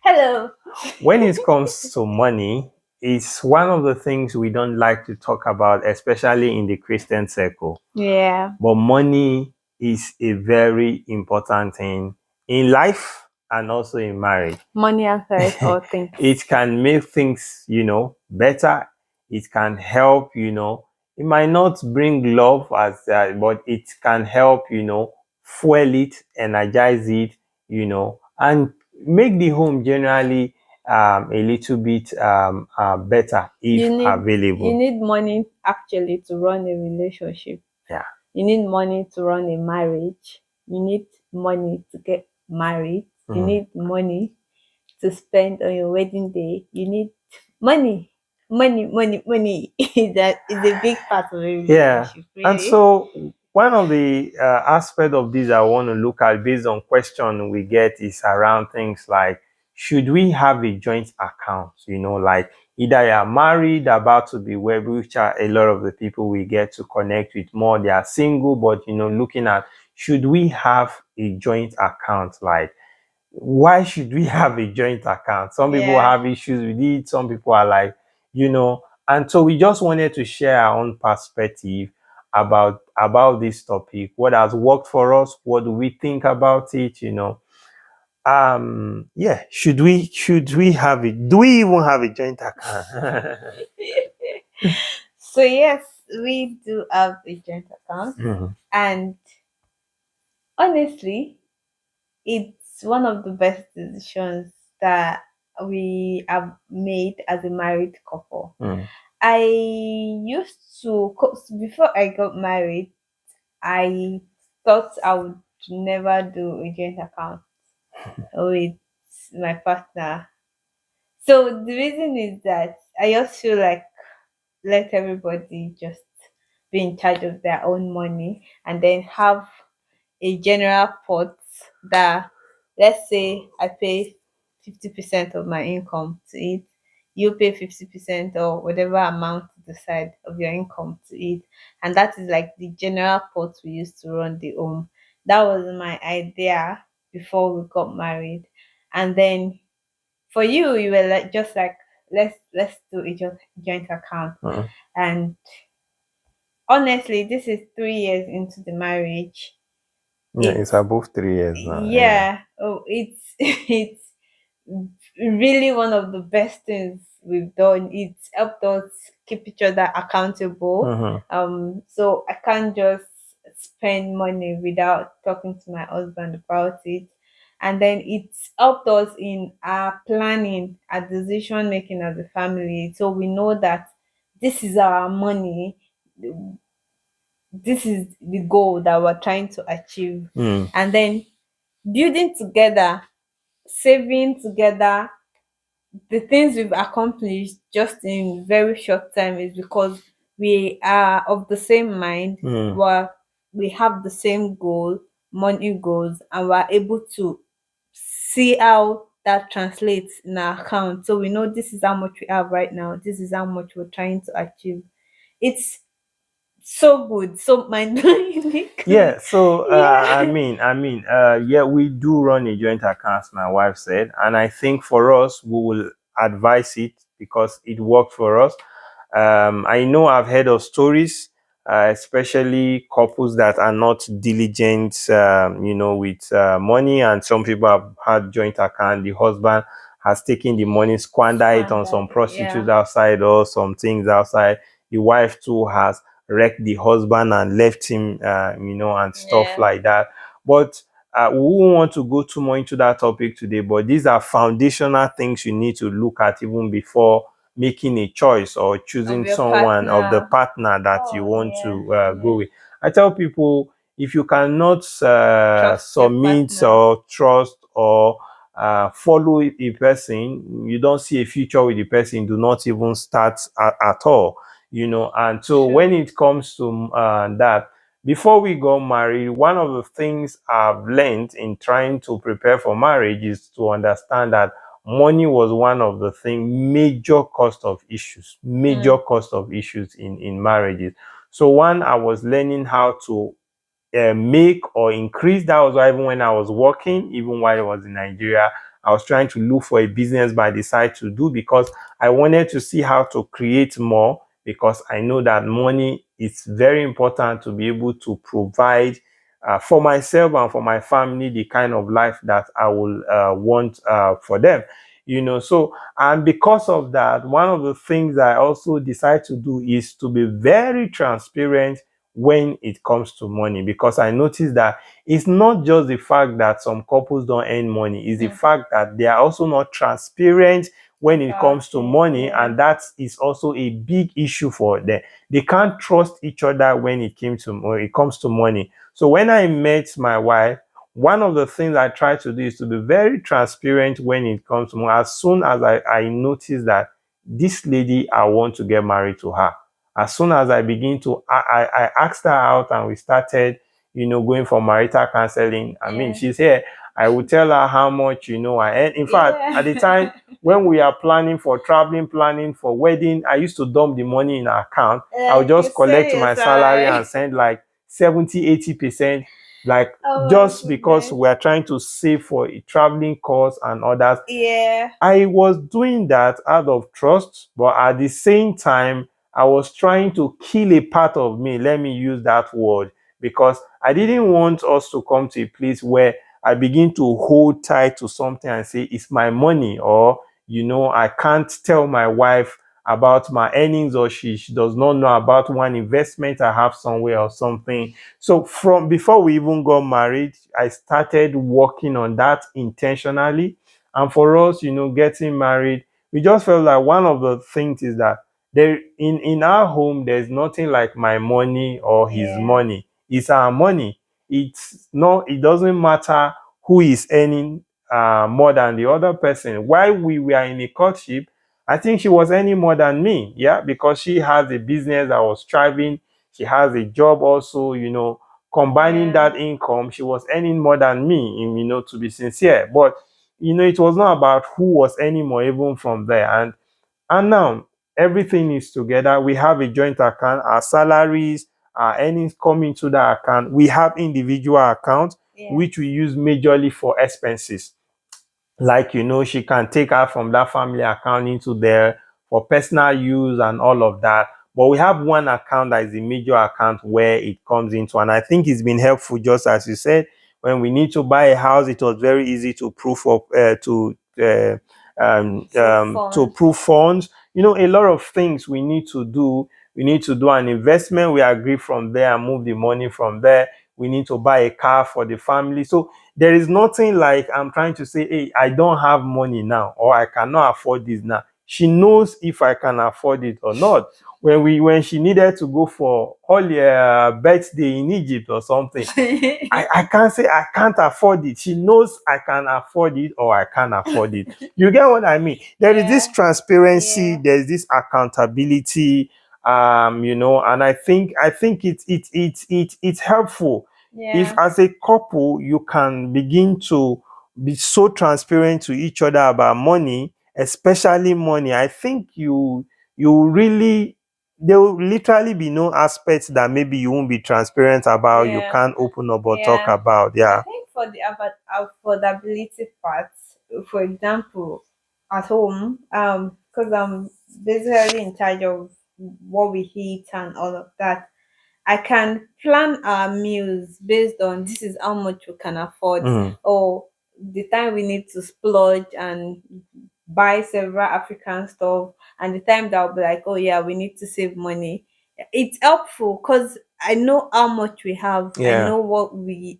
Hello. When it comes to money, it's one of the things we don't like to talk about, especially in the Christian circle. Yeah. But money is a very important thing in life and also in marriage. Money answers all things. It can make things, better. It can help, it might not bring love as that, but it can help, fuel it, energize it, and make the home generally a little bit better You if need you available. need money actually to run a relationship. Yeah. You need money to run a marriage. You need money to get married. You Mhm. need money to spend on your wedding day. You need money. Money is a big part of a Yeah. relationship, And really. so one of the aspect of this I want to look at based on question we get is around things like, should we have a joint account? Like either you are married, about to be wed, which are a lot of the people we get to connect with more. They are single, but looking at, should we have a joint account? Like, why should we have a joint account? Some people Yeah. have issues with it. Some people are like, and so we just wanted to share our own perspective about this topic. What has worked for us? What do we think about it? Yeah, should we have it? Do we even have a joint account? So yes, we do have a joint account, Mhm. and honestly, it's one of the best decisions that we have made as a married couple. Mhm. I used to, before I got married, I thought I would never do a joint account with my partner. So the reason is that I just feel like let everybody just be in charge of their own money and then have a general pot that, let's say I pay 50% of my income to it, you pay 50% or whatever amount to decide of your income to it, and that is like the general pot we used to run the home. That was my idea before we got married. And then for you, you were like just like, let's do a joint account. Mhm. And honestly, this is 3 years into the marriage. Yeah, it's It's above 3 years now. Yeah. yeah, oh, it's it's really one of the best things we've done. It's helped us keep each other accountable. Mhm. So I can't just spend money without talking to my husband about it. And then it's helped us in our planning, our decision making as a family. So we know that this is our money, this is the goal that we're trying to achieve. Mm. And then building together, saving together, the things we've accomplished just in very short time is because we are of the same mind, Mm. we have the same goal, money goals, and we're able to see how that translates in our account. So we know this is how much we have right now, this is how much we're trying to achieve. It's so good, so mind-blowingly good. Yeah, so I Yeah. mean, yeah, we do run a joint account, my wife said, and I think for us, we will advise it because it worked for us. I know I've heard of stories, especially couples that are not diligent, with money, and some people have had joint account. The husband has taken the money, squandered it on some Standard, prostitutes yeah. outside or some things outside. The wife too has wrecked the husband and left him, and stuff Yeah. like that. But we won't want to go too much into that topic today. But these are foundational things you need to look at even before making a choice or Of choosing your someone of the partner. partner that you Oh want yeah, to go yeah. with. I tell people, if you cannot Trust your submit partner. or trust or follow a person, you don't see a future with the person, do not even start at all. And so when True. it comes to that, before we got married, one of the things I've learned in trying to prepare for marriage is to understand that money was one of the major Hmm. cost of issues in marriages. So one, I was learning how to make or increase. That was why even when I was working, even while I was in Nigeria, I was trying to look for a business by the side to do, because I wanted to see how to create more, because I know that money is very important to be able to provide for myself and for my family the kind of life that I will want for them. So, and because of that, one of the things I also decide to do is to be very transparent when it comes to money, because I noticed that it's not just the fact that some couples don't earn money, it's the fact that they are also not transparent when it comes to money, and that is also a big issue for them. They can't trust each other when it comes to money. So when I met my wife, one of the things I try to do is to be very transparent when it comes to money. As soon as I notice that this lady, I want to get married to her, as soon as I begin to, I asked her out and we started, going for marital counseling. I mean, she's here. I would tell her how much, I earn. In fact, at the time when we are planning for traveling, planning for wedding, I used to dump the money in her account. I would just collect my salary and send like 70-80%, like just because we're trying to save for a traveling costs and others. I was doing that out of trust, but at the same time, I was trying to kill a part of me. Let me use that word, because I didn't want us to come to a place where I begin to hold tight to something and say it's my money, or I can't tell my wife about my earnings, or she does not know about one investment I have somewhere or something. So from before we even got married, I started working on that intentionally. And for us, getting married, we just felt like one of the things is that there in our home, there's nothing like my money or his money. It's our money. It doesn't matter who is earning more than the other person. While we were in a courtship, I think she was earning more than me, yeah, because she has a business that was thriving. She has a job also, combining that income, she was earning more than me, to be sincere. But it was not about who was earning more even from there. And now everything is together. We have a joint account. Our salaries, our earnings come into that account. We have individual accounts, which we use majorly for expenses. Like, she can take out from that family account into there for personal use and all of that. But we have one account that is a major account where it comes into. And I think it's been helpful, just as you said, when we need to buy a house, it was very easy to proof of to prove funds. A lot of things we need to do. We need to do an investment. We agree from there and move the money from there. We need to buy a car for the family. So there is nothing like I'm trying to say, hey, I don't have money now, or I cannot afford this now. She knows if I can afford it or not. When she needed to go for her birthday in Egypt or something, I can't say I can't afford it. She knows I can afford it or I can't afford it. You get what I mean? There is this transparency, there's this accountability, and I think it's helpful if as a couple you can begin to be so transparent to each other about money, especially money. I think you really, there will literally be no aspects that maybe you won't be transparent about, you can't open up or talk about. I think for the affordability part, for example, at home, because I'm basically in charge of what we eat and all of that, I can plan our meals based on this is how much we can afford, or the time we need to splurge and buy several African stuff, and the time that I'll be like, oh yeah, we need to save money. It's helpful because I know how much we have. I know what we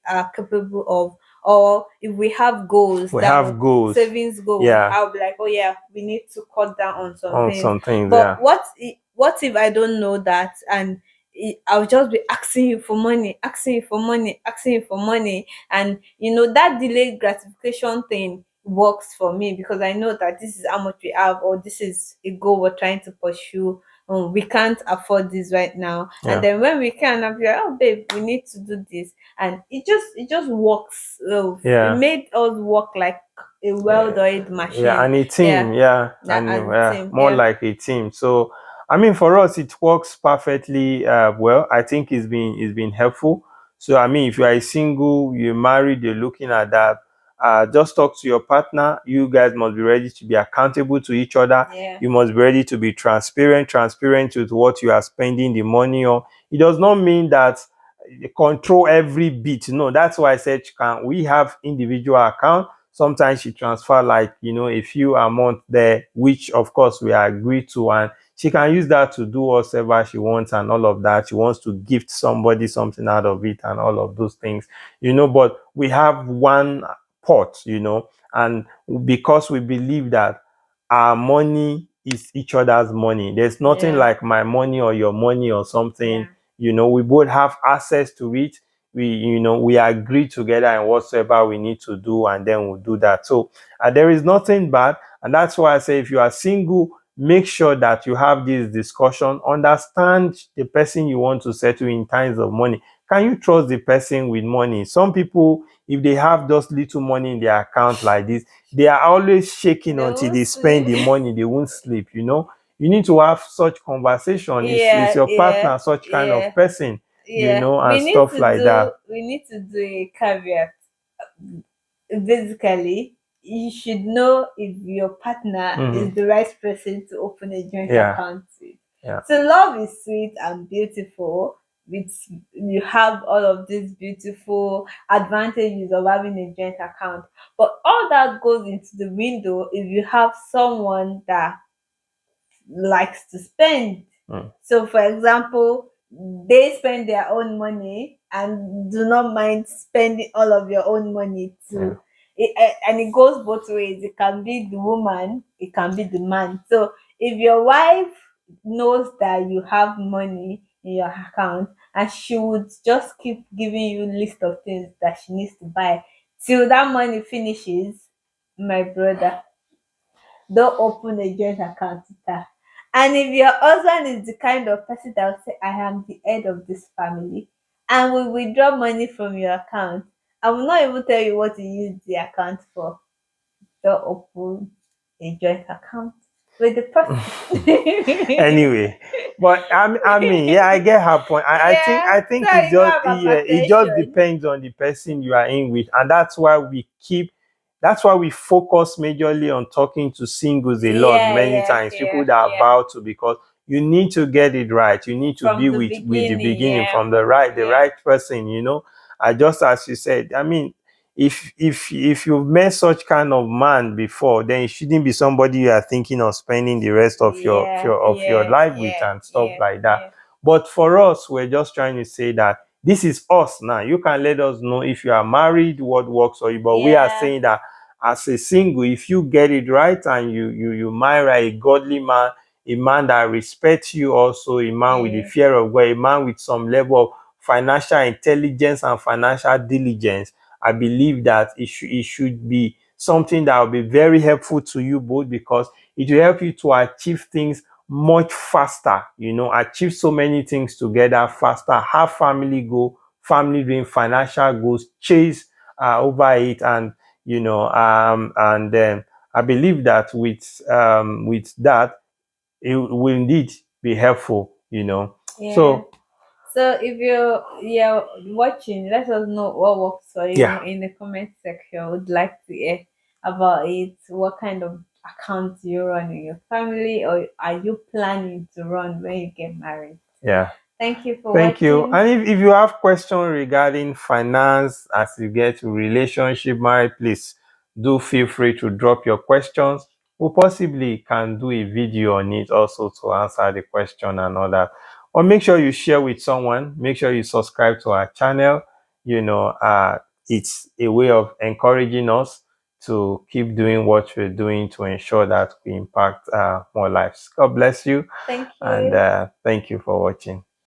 are capable of. Or if we have goals, We have goals. savings goals, Yeah. I'll be like, oh yeah, we need to cut down on some On things. some things, But yeah. what if I don't know that, and I'll just be asking you for money, asking you for money, asking you for money, and that delayed gratification thing works for me because I know that this is how much we have, or this is a goal we're trying to pursue. We can't afford this right now, and then when we can, I'll be like, oh babe, we need to do this, and it just works. It made us work like a well-oiled machine. Yeah, and a team, That and as a team, more like a team. So, I mean, for us, it works perfectly well. I think it's been helpful. So, I mean, if you are a single, you're married, you're looking at that. just talk to your partner. You guys must be ready to be accountable to each other. Yeah. You must be ready to be transparent with what you are spending the money on. It does not mean that you control every bit. No, that's why I said, can we have individual account? Sometimes she transfer like, a few a month there, which of course we agree to, and she can use that to do whatever she wants and all of that. She wants to gift somebody something out of it and all of those things, but we have one pot, and because we believe that our money is each other's money. There's nothing Yeah. like my money or your money or something. Yeah. We both have access to it. We agree together and whatsoever we need to do, and then we'll do that. So there is nothing bad, and that's why I say if you are single, make sure that you have this discussion. Understand the person you want to settle in times of money. Can you trust the person with money? Some people, if they have just little money in their account like this, they are always shaking They until won't they spend the sleep. money. They won't sleep. You need to have such conversation. Is Yeah, your partner yeah, such kind of yeah, person? yeah. And stuff like that. We need to do a caveat. Basically, you should know if your partner is Mhm. the right person to open a joint Yeah, account with. yeah, So love is sweet and beautiful. With You have all of these beautiful advantages of having a joint account, but all that goes into the window if you have someone that likes to spend. mm, So, for example, they spend their own money and do not mind spending all of your own money yeah, too. And it goes both ways. It can be the woman, it can be the man. So, if your wife knows that you have money in your account and she would just keep giving you list of things that she needs to buy till that money finishes, my brother, don't open a joint account with her. And if your husband is the kind of person that will say, I am the head of this family, and will withdraw money from your account, I will not even tell you what to use the account for. Don't open a joint account with the person. anyway, but I mean, yeah, I get her point. I think Yeah, I so think it you just have it just hypertension. depends on the person you are in with, and that's why we focus majorly on talking to singles a lot. Yeah, Many yeah, times, people yeah, that are yeah. about to, because you need to get it right. You need to be From the with the beginning, beginning, yeah, from the right yeah, person. Just as you said. I mean, if you've met such kind of man before, then it shouldn't be somebody you are thinking of spending the rest of yeah, your yeah, life with yeah, and stuff yeah, like that. yeah, But for us, we're just trying to say that this is us now. You can let us know if you are married, what works for you. But we are yeah, saying that as a single, if you get it right and you marry a godly man, a man that respects you, also a man with the yeah. fear of God, a man with some level of financial intelligence and financial diligence, I believe that it should be something that will be very helpful to you both, because it will help you to achieve things much faster, achieve so many things together faster, have family goal, family dream, financial goals, chase over it, and and then I believe that with that, it will indeed be helpful. Yeah. So So if you're watching, let us know what works for you yeah. in the comment section. Would like to hear about it. What kind of account do you run in your family, or are you planning to run when you get married? Yeah. Thank you for Thank you. watching. And if you have questions regarding finance as you get to relationship, marriage, please do feel free to drop your questions. We possibly can do a video on it also to answer the question and all that. Or make sure you share with someone. Make sure you subscribe to our channel. It's a way of encouraging us to keep doing what we're doing to ensure that we impact more lives. God bless you, Thank and you. thank you for watching.